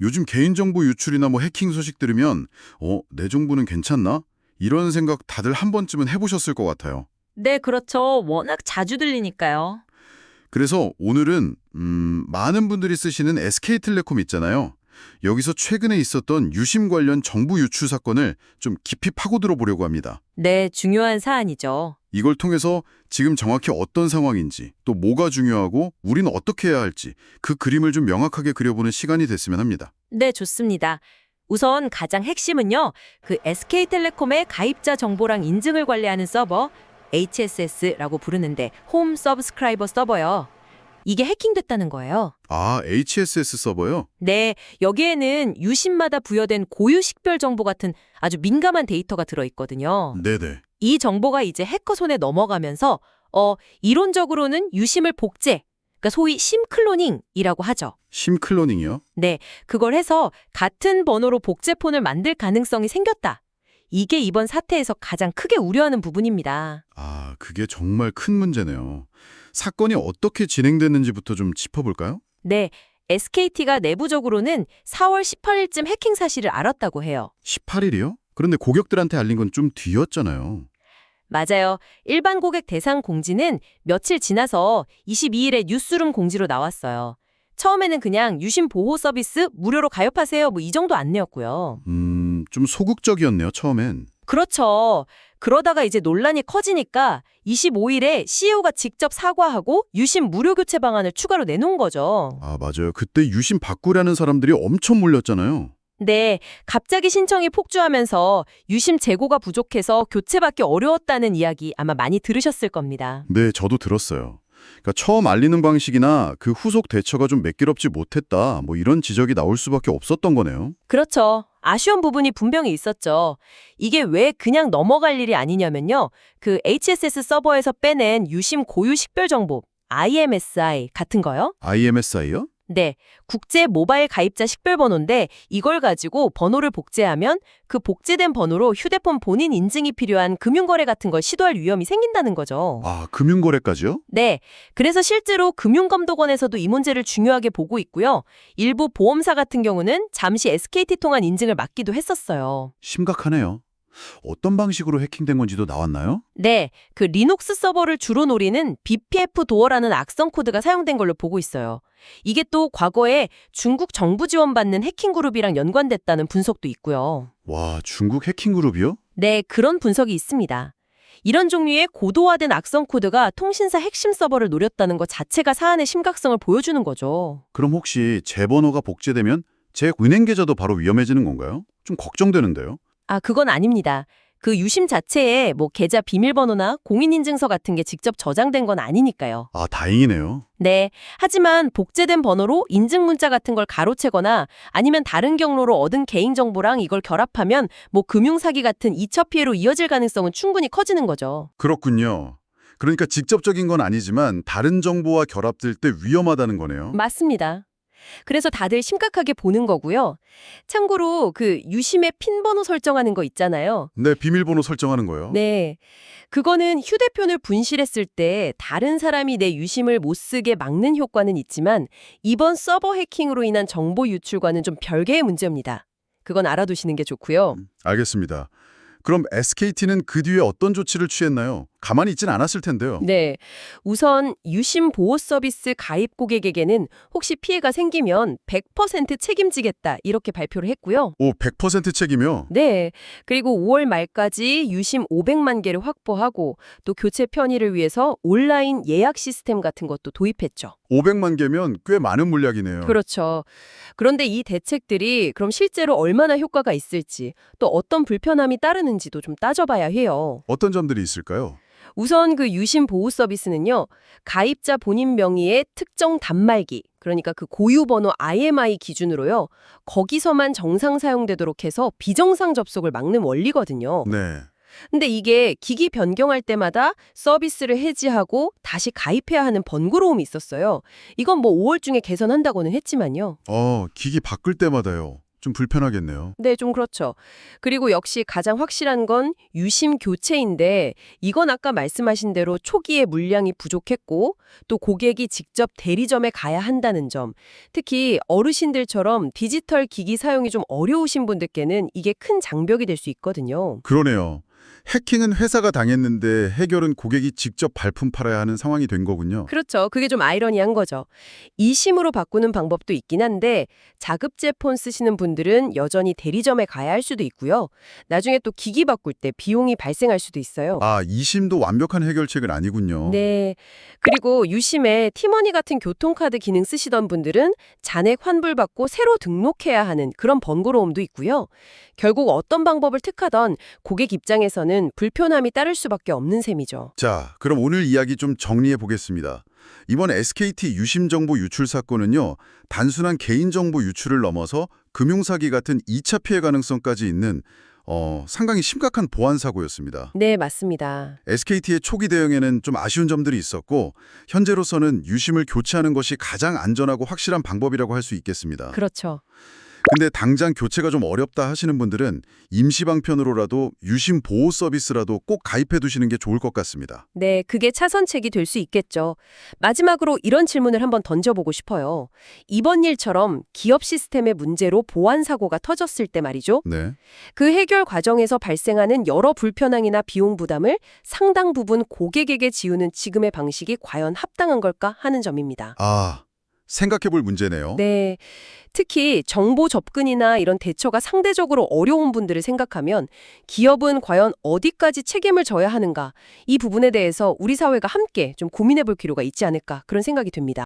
요즘 개인정보 유출이나 뭐 해킹 소식 들으면 내 정보는 괜찮나? 이런 생각 다들 한 번쯤은 해보셨을 것 같아요. 네, 그렇죠. 워낙 자주 들리니까요. 그래서 오늘은 많은 분들이 쓰시는 SK텔레콤 있잖아요. 여기서 최근에 있었던 유심 관련 정보 유출 사건을 좀 깊이 파고들어 보려고 합니다. 네, 중요한 사안이죠. 이걸 통해서 지금 정확히 어떤 상황인지, 또 뭐가 중요하고 우리는 어떻게 해야 할지 그 그림을 좀 명확하게 그려보는 시간이 됐으면 합니다. 네, 좋습니다. 우선 가장 핵심은요. 그 SK텔레콤의 가입자 정보랑 인증을 관리하는 서버 HSS라고 부르는데 홈 서브스크라이버 서버요. 이게 해킹됐다는 거예요. 아, HSS 서버요? 네, 여기에는 유심마다 부여된 고유 식별 정보 같은 아주 민감한 데이터가 들어있거든요. 네네. 이 정보가 이제 해커 손에 넘어가면서 이론적으로는 유심을 복제, 그러니까 소위 심클로닝이라고 하죠. 심클로닝이요? 네, 그걸 해서 같은 번호로 복제폰을 만들 가능성이 생겼다. 이게 이번 사태에서 가장 크게 우려하는 부분입니다. 아, 그게 정말 큰 문제네요. 사건이 어떻게 진행됐는지부터 좀 짚어볼까요? 네, SKT가 내부적으로는 4월 18일쯤 해킹 사실을 알았다고 해요. 18일이요? 그런데 고객들한테 알린 건 좀 뒤였잖아요. 맞아요. 일반 고객 대상 공지는 며칠 지나서 22일에 뉴스룸 공지로 나왔어요. 처음에는 그냥 유심 보호 서비스 무료로 가입하세요. 뭐 이 정도 안내였고요. 좀 소극적이었네요, 처음엔. 그렇죠. 그러다가 이제 논란이 커지니까 25일에 CEO가 직접 사과하고 유심 무료 교체 방안을 추가로 내놓은 거죠. 아, 맞아요. 그때 유심 바꾸려는 사람들이 엄청 몰렸잖아요. 네, 갑자기 신청이 폭주하면서 유심 재고가 부족해서 교체받기 어려웠다는 이야기 아마 많이 들으셨을 겁니다. 네, 저도 들었어요. 그러니까 처음 알리는 방식이나 그 후속 대처가 좀 매끄럽지 못했다, 뭐 이런 지적이 나올 수밖에 없었던 거네요. 그렇죠. 아쉬운 부분이 분명히 있었죠. 이게 왜 그냥 넘어갈 일이 아니냐면요. 그 HSS 서버에서 빼낸 유심 고유 식별 정보, IMSI 같은 거요? IMSI요? 네, 국제 모바일 가입자 식별번호인데 이걸 가지고 번호를 복제하면 그 복제된 번호로 휴대폰 본인 인증이 필요한 금융거래 같은 걸 시도할 위험이 생긴다는 거죠. 아, 금융거래까지요? 네, 그래서 실제로 금융감독원에서도 이 문제를 중요하게 보고 있고요. 일부 보험사 같은 경우는 잠시 SKT 통한 인증을 막기도 했었어요. 심각하네요. 어떤 방식으로 해킹된 건지도 나왔나요? 네, 그 리눅스 서버를 주로 노리는 BPF 도어라는 악성 코드가 사용된 걸로 보고 있어요. 이게 또 과거에 중국 정부 지원받는 해킹 그룹이랑 연관됐다는 분석도 있고요. 와, 중국 해킹 그룹이요? 네, 그런 분석이 있습니다. 이런 종류의 고도화된 악성 코드가 통신사 핵심 서버를 노렸다는 것 자체가 사안의 심각성을 보여주는 거죠. 그럼 혹시 제 번호가 복제되면 제 은행 계좌도 바로 위험해지는 건가요? 좀 걱정되는데요. 아, 그건 아닙니다. 그 유심 자체에 뭐 계좌 비밀번호나 공인인증서 같은 게 직접 저장된 건 아니니까요. 아, 다행이네요. 네. 하지만 복제된 번호로 인증 문자 같은 걸 가로채거나 아니면 다른 경로로 얻은 개인정보랑 이걸 결합하면 뭐 금융사기 같은 2차 피해로 이어질 가능성은 충분히 커지는 거죠. 그렇군요. 그러니까 직접적인 건 아니지만 다른 정보와 결합될 때 위험하다는 거네요. 맞습니다. 그래서 다들 심각하게 보는 거고요. 참고로 그 유심의 핀 번호 설정하는 거 있잖아요. 네, 비밀번호 설정하는 거요. 네. 그거는 휴대폰을 분실했을 때 다른 사람이 내 유심을 못 쓰게 막는 효과는 있지만 이번 서버 해킹으로 인한 정보 유출과는 좀 별개의 문제입니다. 그건 알아두시는 게 좋고요. 알겠습니다. 그럼 SKT는 그 뒤에 어떤 조치를 취했나요? 가만히 있진 않았을 텐데요. 네. 우선 유심 보호 서비스 가입 고객에게는 혹시 피해가 생기면 100% 책임지겠다 이렇게 발표를 했고요. 오, 100% 책임이요? 네. 그리고 5월 말까지 유심 500만 개를 확보하고 또 교체 편의를 위해서 온라인 예약 시스템 같은 것도 도입했죠. 500만 개면 꽤 많은 물량이네요. 그렇죠. 그런데 이 대책들이 그럼 실제로 얼마나 효과가 있을지 또 어떤 불편함이 따르는지도 좀 따져봐야 해요. 어떤 점들이 있을까요? 우선 그 유심 보호 서비스는요. 가입자 본인 명의의 특정 단말기, 그러니까 그 고유 번호 IMI 기준으로요. 거기서만 정상 사용되도록 해서 비정상 접속을 막는 원리거든요. 네. 근데 이게 기기 변경할 때마다 서비스를 해지하고 다시 가입해야 하는 번거로움이 있었어요. 이건 뭐 5월 중에 개선한다고는 했지만요. 기기 바꿀 때마다요. 좀 불편하겠네요. 네, 좀 그렇죠. 그리고 역시 가장 확실한 건 유심 교체인데 이건 아까 말씀하신 대로 초기에 물량이 부족했고 또 고객이 직접 대리점에 가야 한다는 점. 특히 어르신들처럼 디지털 기기 사용이 좀 어려우신 분들께는 이게 큰 장벽이 될 수 있거든요. 그러네요. 해킹은 회사가 당했는데 해결은 고객이 직접 발품 팔아야 하는 상황이 된 거군요. 그렇죠. 그게 좀 아이러니한 거죠. 이심으로 바꾸는 방법도 있긴 한데 자급제 폰 쓰시는 분들은 여전히 대리점에 가야 할 수도 있고요. 나중에 또 기기 바꿀 때 비용이 발생할 수도 있어요. 아, 이심도 완벽한 해결책은 아니군요. 네. 그리고 유심에 티머니 같은 교통카드 기능 쓰시던 분들은 잔액 환불받고 새로 등록해야 하는 그런 번거로움도 있고요. 결국 어떤 방법을 택하던 고객 입장에서는 불편함이 따를 수밖에 없는 셈이죠. 자, 그럼 오늘 이야기 좀 정리해 보겠습니다. 이번 SKT 유심 정보 유출 사건은요, 단순한 개인정보 유출을 넘어서 금융사기 같은 2차 피해 가능성까지 있는 상당히 심각한 보안 사고였습니다. 네, 맞습니다. SKT의 초기 대응에는 좀 아쉬운 점들이 있었고 현재로서는 유심을 교체하는 것이 가장 안전하고 확실한 방법이라고 할 수 있겠습니다. 그렇죠. 근데 당장 교체가 좀 어렵다 하시는 분들은 임시 방편으로라도 유심 보호 서비스라도 꼭 가입해 두시는 게 좋을 것 같습니다. 네, 그게 차선책이 될 수 있겠죠. 마지막으로 이런 질문을 한번 던져보고 싶어요. 이번 일처럼 기업 시스템의 문제로 보안 사고가 터졌을 때 말이죠. 네. 그 해결 과정에서 발생하는 여러 불편함이나 비용 부담을 상당 부분 고객에게 지우는 지금의 방식이 과연 합당한 걸까 하는 점입니다. 아, 생각해 볼 문제네요. 네. 특히 정보 접근이나 이런 대처가 상대적으로 어려운 분들을 생각하면 기업은 과연 어디까지 책임을 져야 하는가, 이 부분에 대해서 우리 사회가 함께 좀 고민해 볼 필요가 있지 않을까 그런 생각이 듭니다.